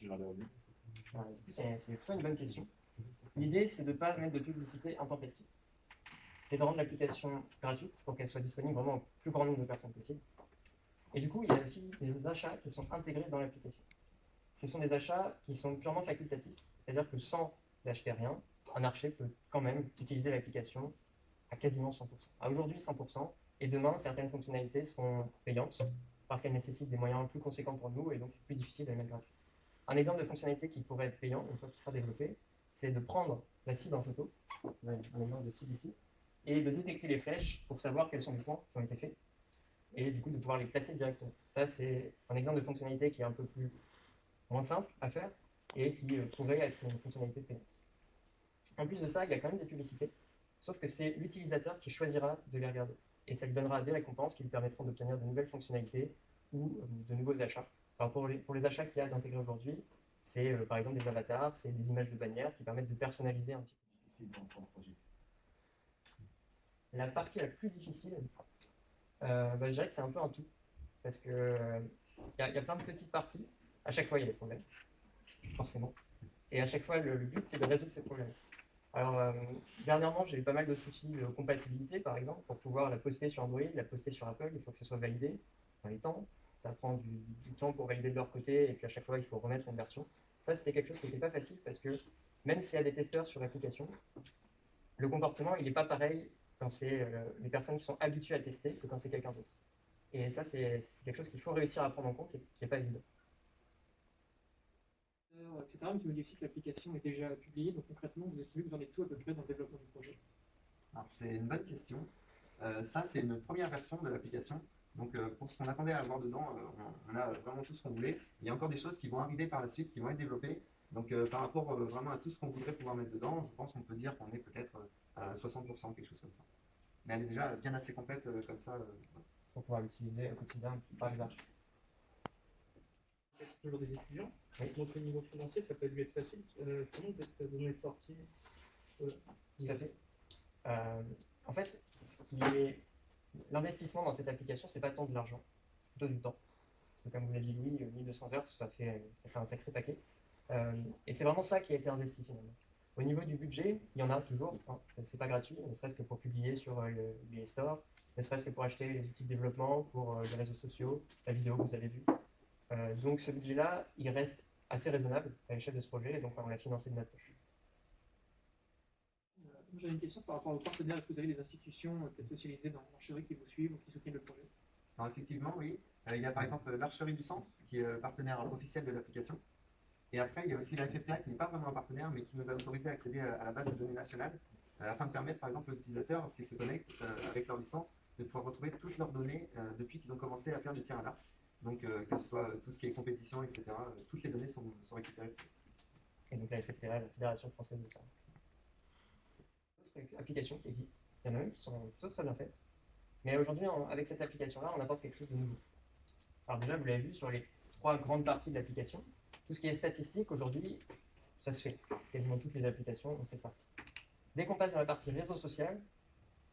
génère des revenus? Du coup, c'est plutôt une bonne question. L'idée, c'est de ne pas mettre de publicité intempestive. C'est de rendre l'application gratuite pour qu'elle soit disponible vraiment au plus grand nombre de personnes possible. Et du coup, il y a aussi des achats qui sont intégrés dans l'application. Ce sont des achats qui sont purement facultatifs, c'est-à-dire que sans acheter rien, un archer peut quand même utiliser l'application à quasiment 100%. À aujourd'hui 100%, et demain, certaines fonctionnalités seront payantes parce qu'elles nécessitent des moyens plus conséquents pour nous et donc c'est plus difficile de les mettre gratuites. Un exemple de fonctionnalité qui pourrait être payant, une fois qu'il sera développé, c'est de prendre la cible en photo, un exemple de cible ici, et de détecter les flèches pour savoir quels sont les points qui ont été faits et du coup de pouvoir les placer directement. Ça, c'est un exemple de fonctionnalité qui est un peu moins simple à faire et qui pourrait être une fonctionnalité payante. En plus de ça, il y a quand même des publicités, sauf que c'est l'utilisateur qui choisira de les regarder. Et ça lui donnera des récompenses qui lui permettront d'obtenir de nouvelles fonctionnalités ou de nouveaux achats. Alors pour les achats qu'il y a d'intégrer aujourd'hui, c'est par exemple des avatars, c'est des images de bannières qui permettent de personnaliser un petit peu. La partie la plus difficile, je dirais que c'est un peu un tout. Parce que y a plein de petites parties. À chaque fois, il y a des problèmes, forcément. Et à chaque fois, le but, c'est de résoudre ces problèmes. Alors, dernièrement, j'ai eu pas mal de soucis de compatibilité, par exemple, pour pouvoir la poster sur Android, la poster sur Apple, il faut que ce soit validé dans les temps. Ça prend du temps pour valider de leur côté, et puis à chaque fois, il faut remettre une version. Ça, c'était quelque chose qui n'était pas facile, parce que même s'il y a des testeurs sur l'application, le comportement, il n'est pas pareil quand c'est les personnes qui sont habituées à tester que quand c'est quelqu'un d'autre. Et ça, c'est quelque chose qu'il faut réussir à prendre en compte et qui n'est pas évident. Etc. Mais tu me dis aussi que l'application est déjà publiée, donc concrètement, vous estimez que vous en êtes tout à peu près dans le développement du projet? Alors, c'est une bonne question. Ça, c'est une première version de l'application. Donc, pour ce qu'on attendait à avoir dedans, on a vraiment tout ce qu'on voulait. Il y a encore des choses qui vont arriver par la suite, qui vont être développées. Donc, par rapport vraiment à tout ce qu'on voudrait pouvoir mettre dedans, je pense qu'on peut dire qu'on est peut-être à 60%, quelque chose comme ça. Mais elle est déjà bien assez complète comme ça. Pour pouvoir l'utiliser au quotidien par les arches. C'est toujours des étudiants. Oui. Donc au niveau financier, ça peut dû être facile. Comment vous êtes donné de sortie? Tout à fait. En fait, l'investissement dans cette application, c'est pas tant de l'argent, c'est plutôt du temps. Parce que comme vous l'avez dit, Louis, 1200 heures, ça fait un sacré paquet. Et c'est vraiment ça qui a été investi finalement. Au niveau du budget, il y en a toujours, hein, c'est pas gratuit, ne serait-ce que pour publier sur les stores, ne serait-ce que pour acheter les outils de développement, pour les réseaux sociaux, la vidéo que vous avez vue. Donc ce budget-là, il reste assez raisonnable à l'échelle de ce projet, et donc on l'a financé de notre poche. J'avais une question par rapport aux partenaires. Est-ce que vous avez des institutions peut-être spécialisées dans l'archerie qui vous suivent ou qui soutiennent le projet? Alors, effectivement, oui. Il y a par exemple l'Archerie du Centre, qui est le partenaire officiel de l'application. Et après, il y a aussi la FFTA, qui n'est pas vraiment un partenaire, mais qui nous a autorisé à accéder à la base de données nationale, afin de permettre, par exemple, aux utilisateurs, lorsqu'ils se connectent avec leur licence, de pouvoir retrouver toutes leurs données depuis qu'ils ont commencé à faire du tir à l'arc. Donc, que ce soit tout ce qui est compétition, etc., toutes les données sont récupérées. Et donc la FFTR, la Fédération Française de Tir. D'autres applications qui existent, il y en a même qui sont plutôt très bien faites. Mais aujourd'hui, avec cette application-là, on apporte quelque chose de nouveau. Alors déjà, vous l'avez vu sur les 3 grandes parties de l'application, tout ce qui est statistique, aujourd'hui, ça se fait. Quasiment toutes les applications ont cette partie. Dès qu'on passe dans la partie réseau social,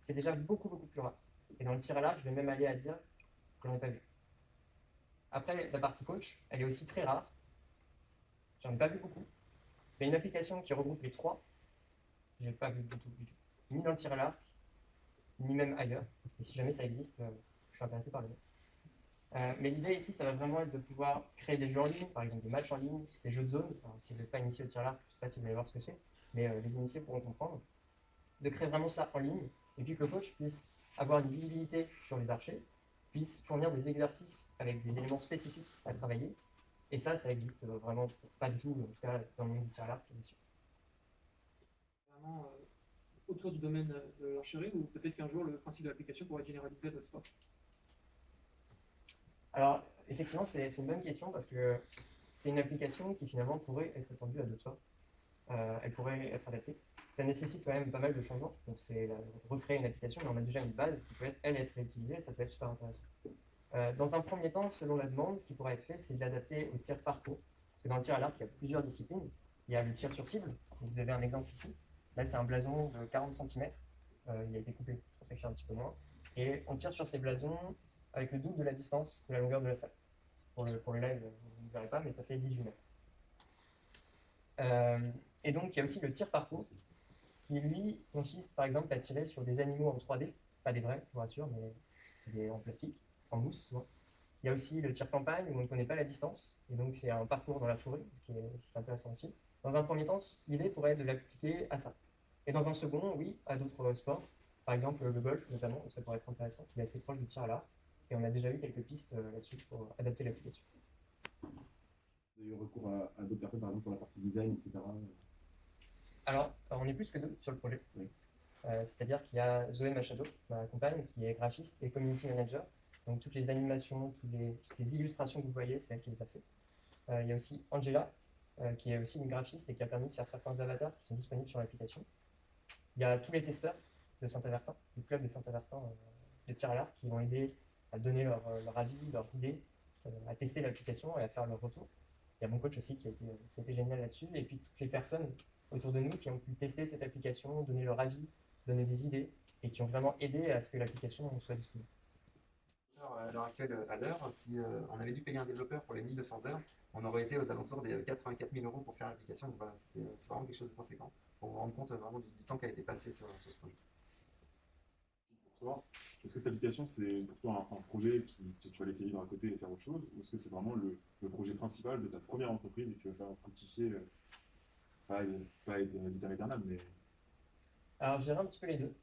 c'est déjà beaucoup plus rare. Et dans le tir à l'arc, je vais même aller à dire que j'en ai pas vu. Après, la partie coach, elle est aussi très rare. J'en ai pas vu beaucoup. Mais une application qui regroupe les 3, j'ai pas vu du tout. Ni dans le tir à l'arc, ni même ailleurs. Et si jamais ça existe, je suis intéressé par le nom. Mais l'idée ici, ça va vraiment être de pouvoir créer des jeux en ligne, par exemple des matchs en ligne, des jeux de zone. Alors, si vous n'êtes pas initié au tir à l'arc, je ne sais pas si vous allez voir ce que c'est, mais les initiés pourront comprendre. De créer vraiment ça en ligne, et puis que le coach puisse avoir une visibilité sur les archers, puisse fournir des exercices avec des éléments spécifiques à travailler. Et ça existe vraiment pas du tout, en tout cas dans le monde du tir à l'arc, bien sûr. Vraiment autour du domaine de l'archerie, ou peut-être qu'un jour le principe de l'application pourrait être généralisé à d'autres sports? Alors, effectivement, c'est une bonne question parce que c'est une application qui finalement pourrait être étendue à d'autres sports. Elle pourrait être adaptée. Ça nécessite quand même pas mal de changements. Donc, c'est recréer une application, mais on a déjà une base qui peut être réutilisée, et ça peut être super intéressant. Dans un premier temps, selon la demande, ce qui pourrait être fait, c'est de l'adapter au tir parcours. Parce que dans le tir à l'arc, il y a plusieurs disciplines. Il y a le tir sur cible. Vous avez un exemple ici. Là, c'est un blason de 40 cm. Il a été coupé, c'est pour ça que je fais un petit peu moins. Et on tire sur ces blasons avec le double de la distance de la longueur de la salle. Pour le live, vous ne verrez pas, mais ça fait 18 mètres. Et donc, il y a aussi le tir parcours, qui lui consiste par exemple à tirer sur des animaux en 3D, pas des vrais, je vous rassure, mais des en plastique, en mousse souvent. Il y a aussi le tir campagne où on ne connaît pas la distance, et donc c'est un parcours dans la forêt, ce qui est intéressant aussi. Dans un premier temps, l'idée pourrait être de l'appliquer à ça. Et dans un second, oui, à d'autres sports, par exemple le golf notamment, où ça pourrait être intéressant, il est assez proche du tir à l'arc, et on a déjà eu quelques pistes là-dessus pour adapter l'application. Vous avez eu recours à d'autres personnes, par exemple, pour la partie design, etc. Alors, on est plus que deux sur le projet. Oui. C'est-à-dire qu'il y a Zoé Machado, ma compagne, qui est graphiste et community manager. Donc toutes les animations, toutes les illustrations que vous voyez, c'est elle qui les a fait. Il y a aussi Angela, qui est aussi une graphiste et qui a permis de faire certains avatars qui sont disponibles sur l'application. Il y a tous les testeurs de Saint-Avertin, du club de Saint-Avertin de tir à l'arc, qui vont aider à donner leur avis, leurs idées, à tester l'application et à faire leur retour. Il y a mon coach aussi qui a été génial là-dessus. Et puis toutes les personnes autour de nous qui ont pu tester cette application, donner leur avis, donner des idées et qui ont vraiment aidé à ce que l'application soit disponible. À l'heure actuelle, à l'heure, si on avait dû payer un développeur pour les 1200 heures, on aurait été aux alentours des 84 000 € pour faire l'application. Donc voilà, c'est vraiment quelque chose de conséquent pour vous rendre compte vraiment du temps qui a été passé sur ce projet. Pour savoir, est-ce que cette application, c'est pour toi un projet que tu vas laisser vivre à côté et faire autre chose, ou est-ce que c'est vraiment le projet principal de ta première entreprise et que tu veux faire fructifier, pas vitam aeternam, mais... Alors, je dirais un petit peu les deux.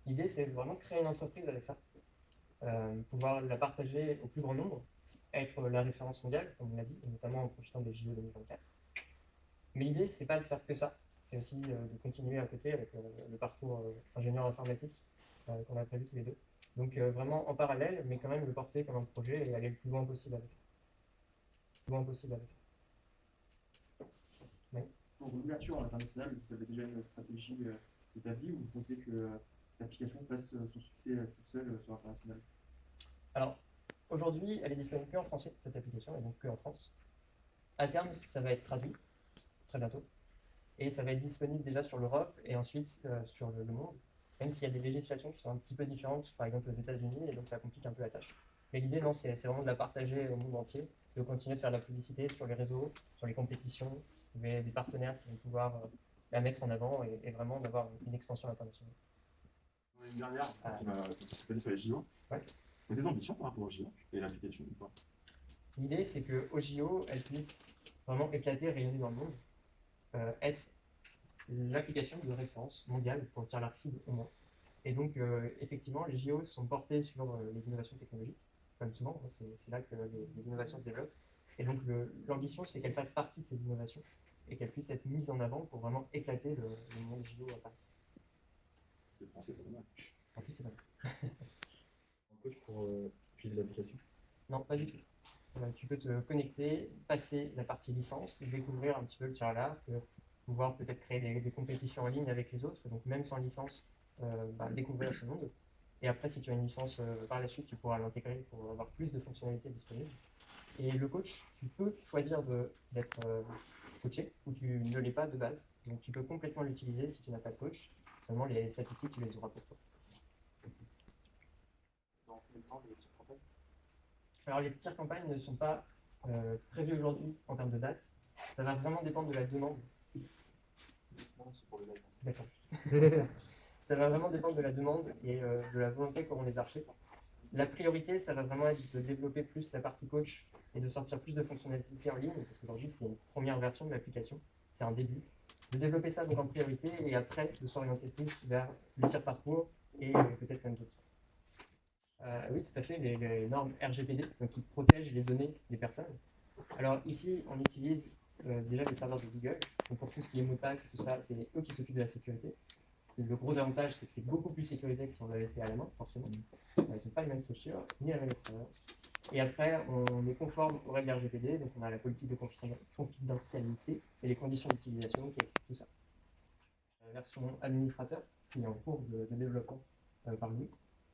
L'idée, c'est vraiment de créer une entreprise avec ça, pouvoir la partager au plus grand nombre, être la référence mondiale, comme on l'a dit, notamment en profitant des JO 2024. Mais l'idée, c'est pas de faire que ça, c'est aussi de continuer à côté avec le parcours ingénieur informatique qu'on a prévu tous les deux. Donc vraiment en parallèle, mais quand même le porter comme un projet et aller le plus loin possible avec ça. Le plus loin possible avec ça. Oui. Pour l'ouverture internationale, vous avez déjà une stratégie établie ou vous comptez que l'application fasse son succès toute seule sur l'international? Alors, aujourd'hui, elle est disponible que en français, cette application, et donc que en France. À terme, ça va être traduit, très bientôt. Et ça va être disponible déjà sur l'Europe et ensuite sur le monde, même s'il y a des législations qui sont un petit peu différentes, par exemple aux États-Unis, et donc ça complique un peu la tâche. Mais l'idée, non, c'est vraiment de la partager au monde entier, de continuer de faire de la publicité sur les réseaux, sur les compétitions, trouver des partenaires qui vont pouvoir la mettre en avant et vraiment d'avoir une expansion internationale. Une dernière, qui m'a fait sur les JO. Ouais. Il y a des ambitions par rapport aux JO et l'application ou pas? L'idée, c'est qu'au JO, elle puisse vraiment éclater, rayonner dans le monde, être l'application de référence mondiale pour le tir à l'arc cible au moins. Et donc, effectivement, les JO sont portés sur les innovations technologiques, comme souvent, c'est là que les innovations se développent. Et donc, l'ambition, c'est qu'elles fassent partie de ces innovations et qu'elles puissent être mises en avant pour vraiment éclater le monde des JO à Paris. C'est français, c'est normal. En plus, c'est pas Un coach pour utiliser l'application? Non, pas du tout. Tu peux te connecter, passer la partie licence, découvrir un petit peu le tir à l'arc, pouvoir peut-être créer des compétitions en ligne avec les autres, donc même sans licence, découvrir ce monde. Et après, si tu as une licence par la suite, tu pourras l'intégrer pour avoir plus de fonctionnalités disponibles. Et le coach, tu peux choisir d'être coaché ou tu ne l'es pas de base. Donc tu peux complètement l'utiliser si tu n'as pas de coach. Seulement les statistiques, tu les auras pour toi. Dans combien de temps les tirs campagne? Alors les tirs campagne ne sont pas prévus aujourd'hui en termes de date. Ça va vraiment dépendre de la demande. Non, c'est pour le live. D'accord. Ça va vraiment dépendre de la demande et de la volonté qu'auront les archers. La priorité, ça va vraiment être de développer plus la partie coach et de sortir plus de fonctionnalités en ligne, parce qu'aujourd'hui, c'est une première version de l'application, c'est un début. De développer ça donc en priorité et après de s'orienter plus vers le tir parcours et peut-être même d'autres. Oui, tout à fait, les normes RGPD donc, qui protègent les données des personnes. Alors ici, on utilise déjà les serveurs de Google. Donc pour tout ce qui est mot de passe et tout ça, c'est eux qui s'occupent de la sécurité. Et le gros avantage, c'est que c'est beaucoup plus sécurisé que si on l'avait fait à la main, forcément. Ils n'ont pas les mêmes structures, ni la même expérience. Et après, on est conforme aux règles RGPD, donc on a la politique de confidentialité et les conditions d'utilisation qui expliquent tout ça. La version administrateur, qui est en cours de développement par lui,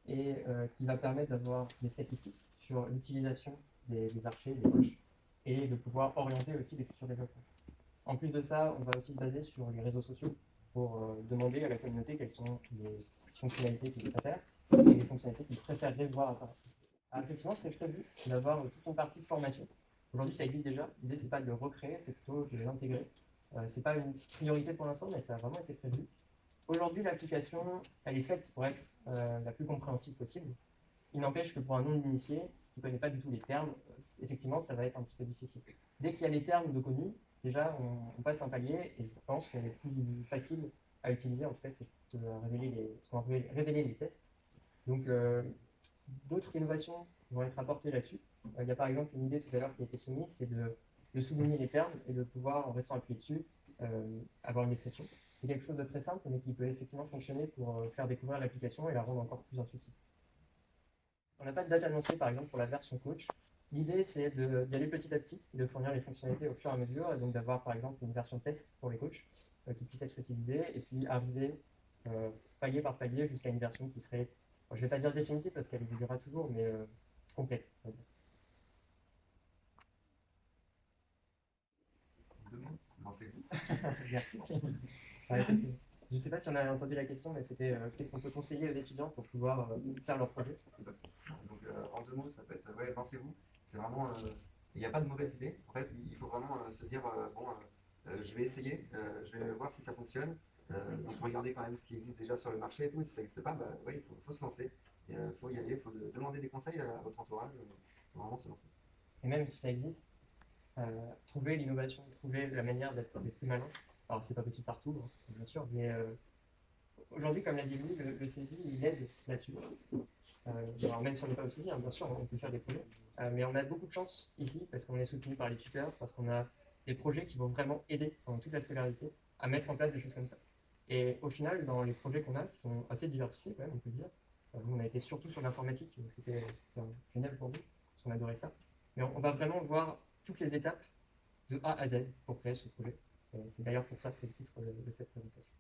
et qui va permettre d'avoir des statistiques sur l'utilisation des archers, des coachs, et de pouvoir orienter aussi les futurs développeurs. En plus de ça, on va aussi se baser sur les réseaux sociaux pour demander à la communauté quelles sont les fonctionnalités qu'ils préfèrent et les fonctionnalités qu'ils préféreraient voir apparaître. Alors effectivement, c'est prévu d'avoir toute une partie de formation. Aujourd'hui, ça existe déjà. L'idée, c'est pas de le recréer, c'est plutôt de l'intégrer C'est pas une priorité pour l'instant, mais ça a vraiment été prévu. Aujourd'hui, l'application, elle est faite pour être la plus compréhensible possible. Il n'empêche que pour un non-initié qui ne connaît pas du tout les termes, effectivement, ça va être un petit peu difficile. Dès qu'il y a les termes de connus, déjà, on passe un palier, et je pense que le plus facile à utiliser, en tout cas, c'est de révéler ce qu'on va révéler les tests. Donc, d'autres innovations vont être apportées là-dessus. Il y a par exemple une idée tout à l'heure qui a été soumise, c'est de souligner les termes et de pouvoir, en restant appuyé dessus, avoir une description. C'est quelque chose de très simple, mais qui peut effectivement fonctionner pour faire découvrir l'application et la rendre encore plus intuitive. On n'a pas de date annoncée, par exemple, pour la version coach. L'idée, c'est d'y aller petit à petit, de fournir les fonctionnalités au fur et à mesure, et donc d'avoir, par exemple, une version test pour les coachs qui puisse être utilisée, et puis arriver palier par palier jusqu'à une version qui serait, je ne vais pas dire définitive parce qu'elle évoluera toujours, mais complète, on va dire. Lancez-vous. Merci. Effectivement. Je ne sais pas si on a entendu la question, mais c'était qu'est-ce qu'on peut conseiller aux étudiants pour pouvoir faire leur projet. Donc, en 2 mots, ça peut être, ouais, lancez-vous. C'est vraiment, il n'y a pas de mauvaise idée. En fait, il faut vraiment se dire, bon, je vais essayer, je vais voir si ça fonctionne. Donc, regardez quand même ce qui existe déjà sur le marché et tout. Si ça n'existe pas, bah, ouais, il faut se lancer. Il faut y aller, il faut demander des conseils à votre entourage. Faut vraiment se lancer. Et même si ça existe, trouver l'innovation, trouver la manière d'être plus malin. Alors, c'est pas possible partout, hein, bien sûr, mais aujourd'hui, comme l'a dit Louis, le CESI, il aide là-dessus. Alors, même si on n'est pas au CESI, hein, bien sûr, on peut faire des projets. Mais on a beaucoup de chance ici, parce qu'on est soutenu par les tuteurs, parce qu'on a des projets qui vont vraiment aider pendant toute la scolarité à mettre en place des choses comme ça. Et au final, dans les projets qu'on a, qui sont assez diversifiés quand même, on peut dire, nous on a été surtout sur l'informatique, donc c'était génial pour nous, parce qu'on adorait ça. Mais on va vraiment voir toutes les étapes de A à Z pour créer ce projet. C'est d'ailleurs pour ça que c'est le titre de cette présentation.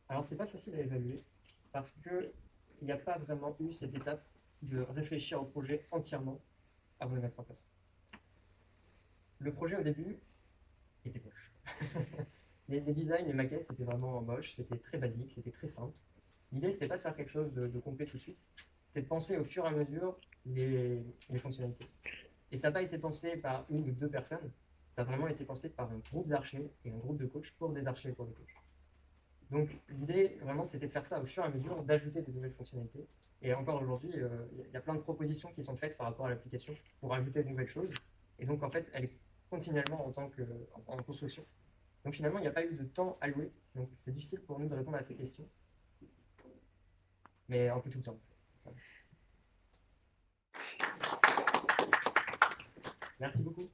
Alors, c'est pas facile à évaluer parce qu'il n'y a pas vraiment eu cette étape de réfléchir au projet entièrement avant de le mettre en place. Le projet au début était moche. les designs, les maquettes, c'était vraiment moche, c'était très basique, c'était très simple. L'idée, c'était pas de faire quelque chose de complet tout de suite, c'est de penser au fur et à mesure les fonctionnalités. Et ça n'a pas été pensé par une ou deux personnes, ça a vraiment été pensé par un groupe d'archers et un groupe de coachs pour des archers et pour des coachs. Donc l'idée, vraiment, c'était de faire ça au fur et à mesure, d'ajouter des nouvelles fonctionnalités. Et encore aujourd'hui, il y a plein de propositions qui sont faites par rapport à l'application pour ajouter de nouvelles choses. Et donc, en fait, elle est continuellement en construction. Donc finalement, il n'y a pas eu de temps alloué. Donc c'est difficile pour nous de répondre à ces questions. Mais un peu tout le temps. Merci beaucoup.